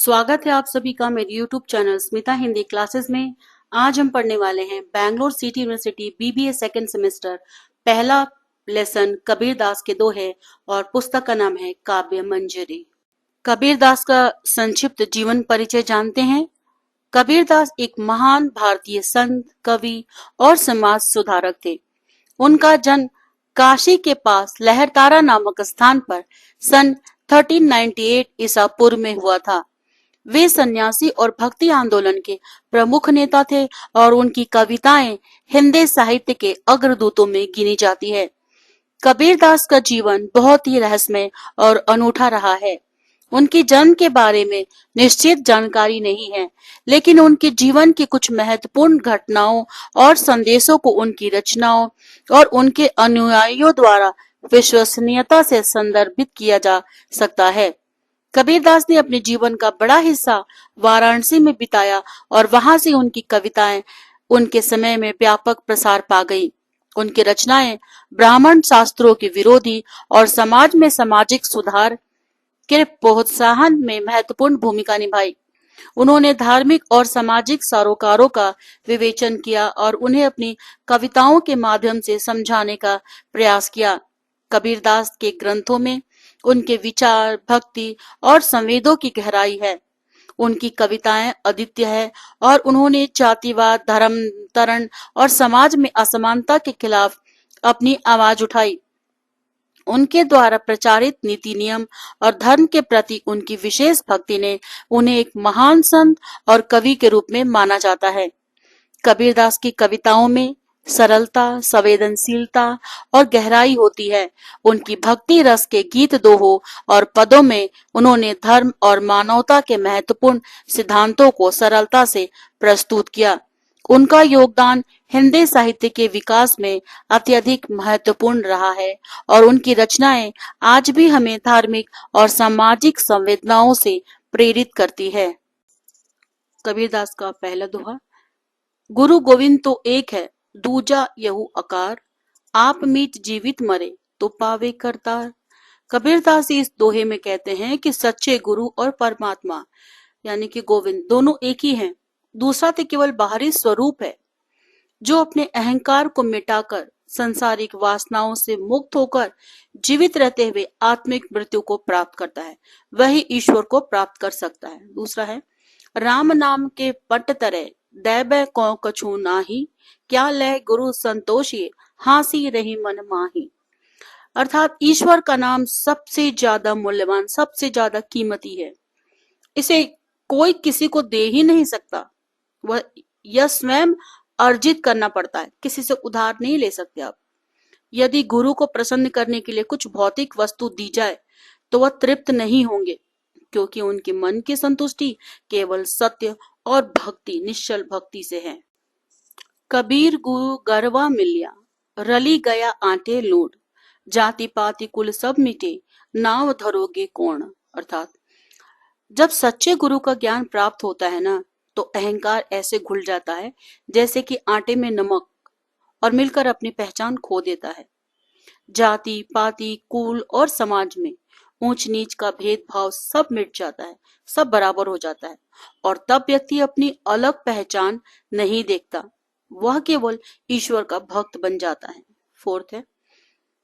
स्वागत है आप सभी का मेरे YouTube channel Smita Hindi classes में। आज हम पढ़ने वाले हैं Bangalore city university BBA second semester पहला लेसन कबीरदास के दोहे और पुस्तक का नाम है काव्य मंजरी। कबीरदास का संक्षिप्त जीवन परिचय जानते हैं। कबीरदास एक महान भारतीय संत, कवि और समाज सुधारक थे। उनका जन्म काशी के पास लहरतारा नामक स्थान पर सन 1398 ईसा पूर्व में हुआ था। वे सन्यासी और भक्ति आंदोलन के प्रमुख नेता थे और उनकी कविताएं हिंदी साहित्य के अग्रदूतों में गिनी जाती है। कबीरदास का जीवन बहुत ही रहस्यमय और अनूठा रहा है। उनके जन्म के बारे में निश्चित जानकारी नहीं है, लेकिन उनके जीवन की कुछ महत्वपूर्ण घटनाओं और संदेशों को उनकी रचनाओं और उनके अनुयायियों द्वारा विश्वसनीयता से संदर्भित किया जा सकता है। कबीरदास ने अपने जीवन का बड़ा हिस्सा वाराणसी में बिताया और वहां से उनकी कविताएं उनके समय में व्यापक प्रसार पा गई। उनकी रचनाएं ब्राह्मण शास्त्रों के विरोधी और समाज में सामाजिक सुधार के प्रोत्साहन में महत्वपूर्ण भूमिका निभाई। उन्होंने धार्मिक और सामाजिक सरोकारों का विवेचन किया और उन्हें अपनी कविताओं के माध्यम से समझाने का प्रयास किया। कबीरदास के ग्रंथों में उनके विचार, भक्ति और संवेदों की गहराई है। उनकी कविताएं अद्वितीय है और उन्होंने जातिवाद, धर्मांतरण और समाज में असमानता के खिलाफ अपनी आवाज उठाई। उनके द्वारा प्रचारित नीति, नियम और धर्म के प्रति उनकी विशेष भक्ति ने उन्हें एक महान संत और कवि के रूप में माना जाता है। कबीरदास की कविताओं में सरलता, संवेदनशीलता और गहराई होती है। उनकी भक्ति रस के गीत, दोहों और पदों में उन्होंने धर्म और मानवता के महत्वपूर्ण सिद्धांतों को सरलता से प्रस्तुत किया। उनका योगदान हिंदी साहित्य के विकास में अत्यधिक महत्वपूर्ण रहा है और उनकी रचनाएं आज भी हमें धार्मिक और सामाजिक संवेदनाओं से प्रेरित करती है। कबीरदास का पहला दोहा। गुरु गोविंद तो एक है, दूजा यहू आकार, आप मीत जीवित मरे तो पावे करतार। कबीरदास इस दोहे में कहते हैं कि सच्चे गुरु और परमात्मा यानी कि गोविंद दोनों एक ही हैं। दूसरा तो केवल बाहरी स्वरूप है जो अपने अहंकार को मिटाकर संसारिक वासनाओं से मुक्त होकर जीवित रहते हुए आत्मिक मृत्यु को प्राप्त करता है, वही ईश्वर को प्राप्त कर सकता है। दूसरा है राम नाम के पट तरे दैबै कौ कछु नाही, क्या लय गुरु संतोषिए हासी रही मन माही। अर्थात ईश्वर का नाम सबसे ज्यादा मूल्यवान, सबसे ज्यादा कीमती है। इसे कोई किसी को दे ही नहीं सकता। वह यह स्वयं अर्जित करना पड़ता है, किसी से उधार नहीं ले सकते आप। यदि गुरु को प्रसन्न करने के लिए कुछ भौतिक वस्तु दी जाए तो वह तृप्त नहीं होंगे, क्योंकि उनके मन की संतुष्टि केवल सत्य और भक्ति, निश्चल भक्ति से है। कबीर गुरु गरवा मिलिया, रली गया आटे लूट, जाति पाति कुल सब मिटे, नाव धरोगे कौन। अर्थात जब सच्चे गुरु का ज्ञान प्राप्त होता है ना, तो अहंकार ऐसे घुल जाता है जैसे कि आटे में नमक, और मिलकर अपनी पहचान खो देता है। जाति पाति, कुल और समाज में ऊंच नीच का भेदभाव सब मिट जाता है, सब बराबर हो जाता है और तब व्यक्ति अपनी अलग पहचान नहीं देखता, वह केवल ईश्वर का भक्त बन जाता है। फोर्थ है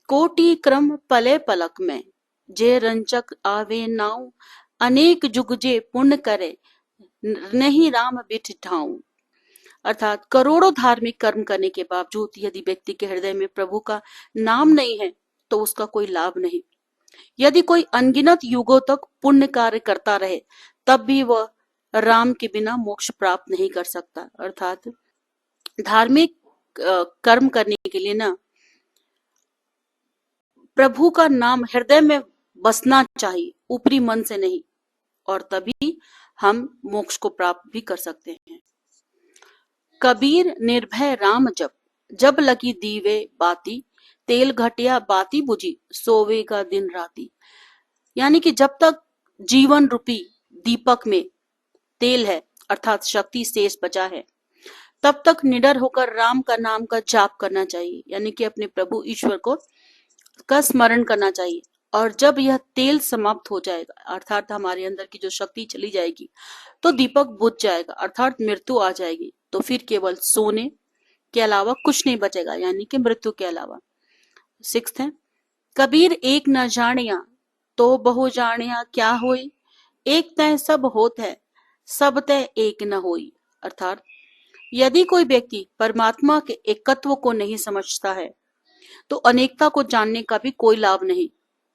कोटि क्रम पले पलक में, जे रंचक आवे नाव, अनेक जुग जे पुण्य करे, नहीं राम बिठ ढाऊं। अर्थात करोड़ों धार्मिक कर्म करने के बावजूद यदि व्यक्ति के हृदय में प्रभु का नाम नहीं है तो उसका कोई लाभ नहीं। यदि कोई अनगिनत युगों तक पुण्य कार्य करता रहे तब भी वह राम के बिना मोक्ष प्राप्त नहीं कर सकता। अर्थात धार्मिक कर्म करने के लिए ना प्रभु का नाम हृदय में बसना चाहिए, ऊपरी मन से नहीं, और तभी हम मोक्ष को प्राप्त भी कर सकते हैं। कबीर निर्भय राम जप, जब लगी दीवे बाती, तेल घटिया बाती बुझी, सोवेगा दिन राती। यानी कि जब तक जीवन रूपी दीपक में तेल है, अर्थात शक्ति शेष बचा है, तब तक निडर होकर राम का नाम का जाप करना चाहिए, यानी कि अपने प्रभु ईश्वर को का स्मरण करना चाहिए। और जब यह तेल समाप्त हो जाएगा अर्थात हमारे अंदर की जो शक्ति चली जाएगी तो दीपक बुझ जाएगा अर्थात मृत्यु आ जाएगी। तो फिर केवल सोने के अलावा कुछ नहीं बचेगा, यानी कि मृत्यु के अलावा। सिक्स्थ है, कबीर एक न जानिया तो बहु जानिया क्या होई, एक तय सब होत है सब तय एक न होई। अर्थात यदि कोई व्यक्ति परमात्मा के एकत्व को नहीं समझता है तो अनेकता को जानने का भी कोई लाभ नहीं।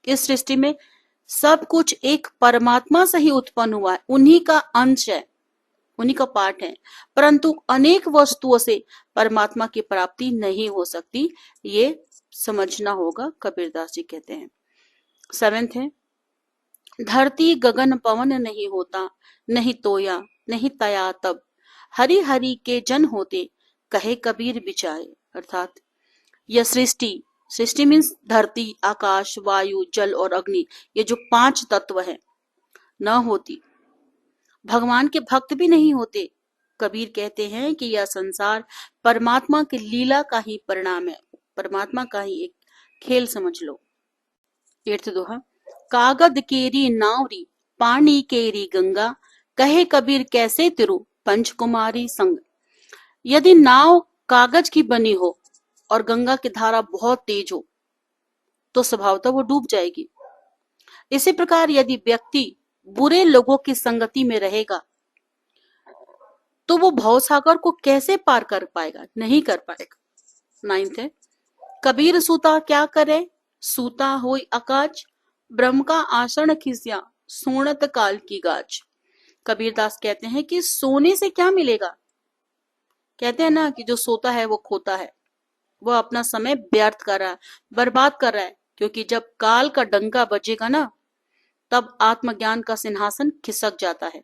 इस सृष्टि में सब कुछ एक परमात्मा से ही उत्पन्न हुआ है, उन्हीं का अंश है, उन्हीं का पार्ट है, परंतु अनेक वस्तुओं से परमात्मा की प्राप्ति नहीं हो सकती, ये समझना होगा, कबीरदास जी कहते हैं। सेवेंथ है, धरती गगन पवन नहीं होता, नहीं तोया नहीं तया तब, हरि हरि के जन होते कहे कबीर बिचाए। अर्थात यह सृष्टि, सृष्टि मीन्स धरती, आकाश, वायु, जल और अग्नि, ये जो 5 तत्व है, न होती, भगवान के भक्त भी नहीं होते। कबीर कहते हैं कि यह संसार परमात्मा की लीला का ही परिणाम है, परमात्मा का ही एक खेल समझ लो। 8वां दोहा, कागद केरी नावरी पानी केरी गंगा, कहे कबीर कैसे तिरु पंचकुमारी संग। यदि नाव कागज की बनी हो और गंगा की धारा बहुत तेज हो तो स्वभावतः वो डूब जाएगी। इसी प्रकार यदि व्यक्ति बुरे लोगों की संगति में रहेगा तो वो भवसागर को कैसे पार कर पाएगा, नहीं कर पाएगा। 9वां है, कबीर सूता क्या करे, सूता होई आकाज, ब्रह्म का आसन खिसिया सोनत काल की गाज। कबीरदास कहते हैं कि सोने से क्या मिलेगा, कहते हैं ना कि जो सोता है वो खोता है, वो अपना समय व्यर्थ कर रहा है, बर्बाद कर रहा है, क्योंकि जब काल का डंका बजेगा ना तब आत्मज्ञान का सिंहासन खिसक जाता है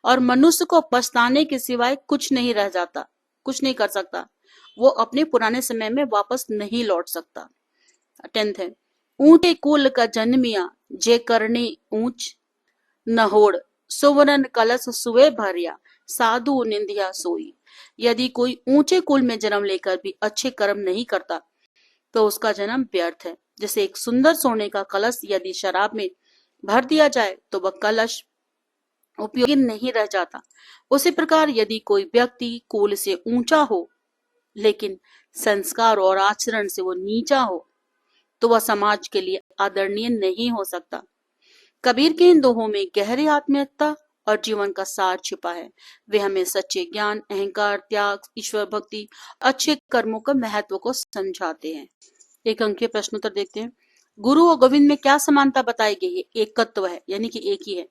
और मनुष्य को पछताने के सिवाय कुछ नहीं रह जाता, कुछ नहीं कर सकता, वो अपने पुराने समय में वापस नहीं लौट सकता। 10वां है, ऊंचे कुल का जन्मिया जे करने ऊंच, नहोड़ सुवर्ण कलश सुवे भरिया साधु निंदिया सोई। यदि कोई ऊंचे कुल में जन्म लेकर भी अच्छे कर्म नहीं करता तो उसका जन्म व्यर्थ है। जैसे एक सुंदर सोने का कलश यदि शराब में भर दिया जाए तो वह कलश उपयोगी नहीं रह जाता, उसी प्रकार यदि कोई व्यक्ति कुल से ऊंचा हो लेकिन संस्कार और आचरण से वो नीचा हो तो वह समाज के लिए आदरणीय नहीं हो सकता। कबीर के इन दोहों में गहरी आत्मीयता और जीवन का सार छिपा है। वे हमें सच्चे ज्ञान, अहंकार, त्याग, ईश्वर भक्ति, अच्छे कर्मों का महत्व को समझाते हैं। एक अंकीय प्रश्नोत्तर देखते हैं। गुरु और गोविंद में क्या समानता बताई गई है? एकत्व है, यानी कि एक ही है।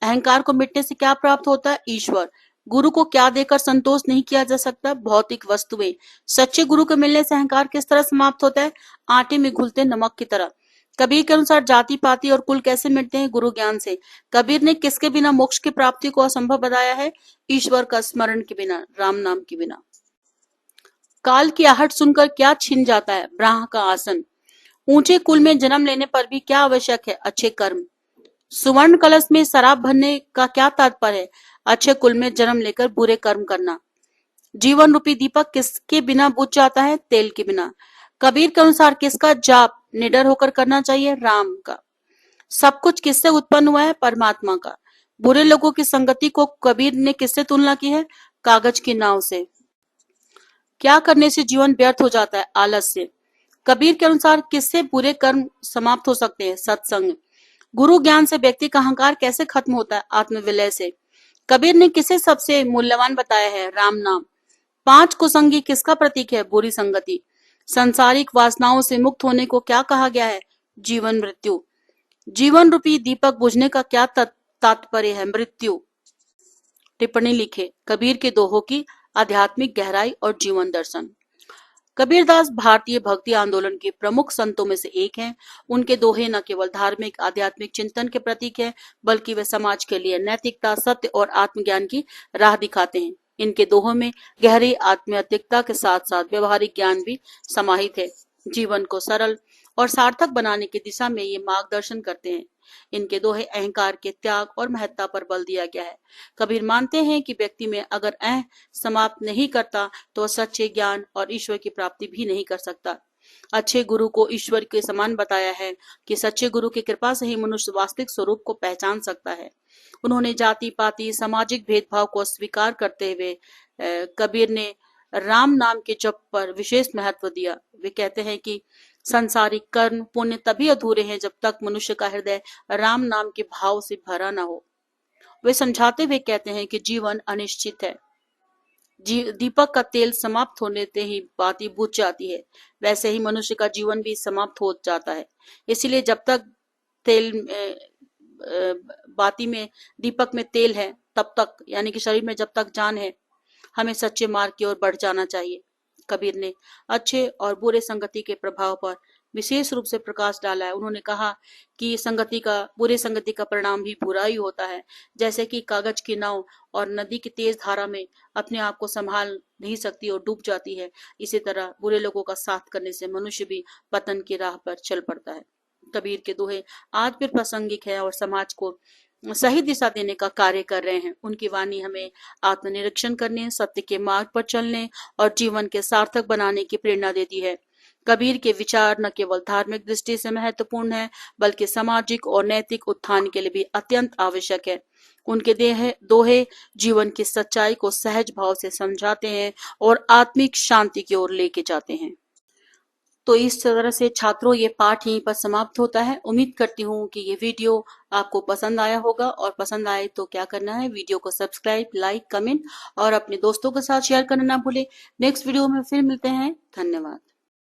अहंकार को मिटने से क्या प्राप्त होता है? ईश्वर। गुरु को क्या देकर संतोष नहीं किया जा सकता? भौतिक वस्तुएं। सच्चे गुरु के मिलने से अहंकार किस तरह समाप्त होता है? आटे में घुलते नमक की तरह। कबीर के अनुसार जाति पाति और कुल कैसे मिटते हैं? गुरु ज्ञान से। कबीर ने किसके बिना मोक्ष की प्राप्ति को असंभव बताया है? ईश्वर का स्मरण के बिना, राम नाम के बिना। काल की आहट सुनकर क्या छिन जाता है? ब्राह्म का आसन। ऊंचे कुल में जन्म लेने पर भी क्या आवश्यक है? अच्छे कर्म। सुवर्ण कलश में शराब भरने का क्या तात्पर्य है? अच्छे कुल में जन्म लेकर बुरे कर्म करना। जीवन रूपी दीपक किसके बिना बुझ जाता है? तेल के बिना। कबीर के अनुसार किसका जाप निडर होकर करना चाहिए? राम का। सब कुछ किससे उत्पन्न हुआ है? परमात्मा का। बुरे लोगों की संगति को कबीर ने किससे तुलना की है? कागज की नाव से। क्या करने से जीवन व्यर्थ हो जाता है? आलस से। कबीर के अनुसार किससे बुरे कर्म समाप्त हो सकते हैं? सत्संग। गुरु ज्ञान से व्यक्ति का अहंकार कैसे खत्म होता है? आत्मविलय से। कबीर ने किसे सबसे मूल्यवान बताया है? राम नाम। 5 कुसंगी किसका प्रतीक है? बुरी संगति। सांसारिक वासनाओं से मुक्त होने को क्या कहा गया है? जीवन मृत्यु। जीवन रूपी दीपक बुझने का क्या तात्पर्य है? मृत्यु। टिप्पणी लिखे। कबीर के दोहों की आध्यात्मिक गहराई और जीवन दर्शन। कबीरदास भारतीय भक्ति आंदोलन के प्रमुख संतों में से एक हैं। उनके दोहे न केवल धार्मिक आध्यात्मिक चिंतन के प्रतीक है, बल्कि वे समाज के लिए नैतिकता, सत्य और आत्मज्ञान की राह दिखाते हैं। इनके दोहों में गहरी आध्यात्मिकता के साथ साथ व्यवहारिक ज्ञान भी समाहित है। जीवन को सरल और सार्थक बनाने की दिशा में ये मार्गदर्शन करते हैं। इनके दोहे अहंकार के त्याग और महत्ता पर बल दिया गया है। कबीर मानते हैं कि व्यक्ति में अगर समाप्त नहीं करता तो सच्चे ज्ञान और ईश्वर की प्राप्ति भी नहीं कर सकता। अच्छे गुरु को ईश्वर के समान बताया है कि सच्चे गुरु की कृपा से ही मनुष्य वास्तविक स्वरूप को पहचान सकता है। उन्होंने जाति पाति सामाजिक भेदभाव को अस्वीकार करते हुए कबीर ने राम नाम के जप पर विशेष महत्व दिया। वे कहते हैं कि संसारिक कर्म पुण्य तभी अधूरे हैं जब तक मनुष्य का हृदय राम नाम के भाव से भरा न हो। वे समझाते हुए कहते हैं कि जीवन अनिश्चित है। दीपक का तेल समाप्त होने से ही बाती बुझ जाती है, वैसे ही मनुष्य का जीवन भी समाप्त हो जाता है। इसलिए जब तक तेल बाती में दीपक में तेल है तब तक, यानी कि शरीर में जब तक जान है, हमें सच्चे मार्ग की ओर बढ़ जाना चाहिए। कबीर ने अच्छे और बुरे संगति के प्रभाव पर विशेष रूप से प्रकाश डाला है। उन्होंने कहा कि बुरे संगति का परिणाम भी बुरा ही होता है। जैसे कि कागज की नाव और नदी की तेज धारा में अपने आप को संभाल नहीं सकती और डूब जाती है, इसी तरह बुरे लोगों का साथ करने से मनुष्य भी पतन की राह पर चल पड़ता है। कबीर के दोहे आज भी प्रासंगिक है और समाज को सही दिशा देने का कार्य कर रहे हैं। उनकी वाणी हमें आत्मनिरीक्षण करने, सत्य के मार्ग पर चलने और जीवन के सार्थक बनाने की प्रेरणा देती है। कबीर के विचार न केवल धार्मिक दृष्टि से महत्वपूर्ण है, बल्कि सामाजिक और नैतिक उत्थान के लिए भी अत्यंत आवश्यक है। उनके दोहे जीवन की सच्चाई को सहज भाव से समझाते हैं और आत्मिक शांति की ओर लेके जाते हैं। तो इस तरह से छात्रों ये पाठ यहीं पर समाप्त होता है। उम्मीद करती हूँ कि ये वीडियो आपको पसंद आया होगा, और पसंद आए तो क्या करना है, वीडियो को सब्सक्राइब, लाइक, कमेंट और अपने दोस्तों के साथ शेयर करना ना भूलें। नेक्स्ट वीडियो में फिर मिलते हैं। धन्यवाद।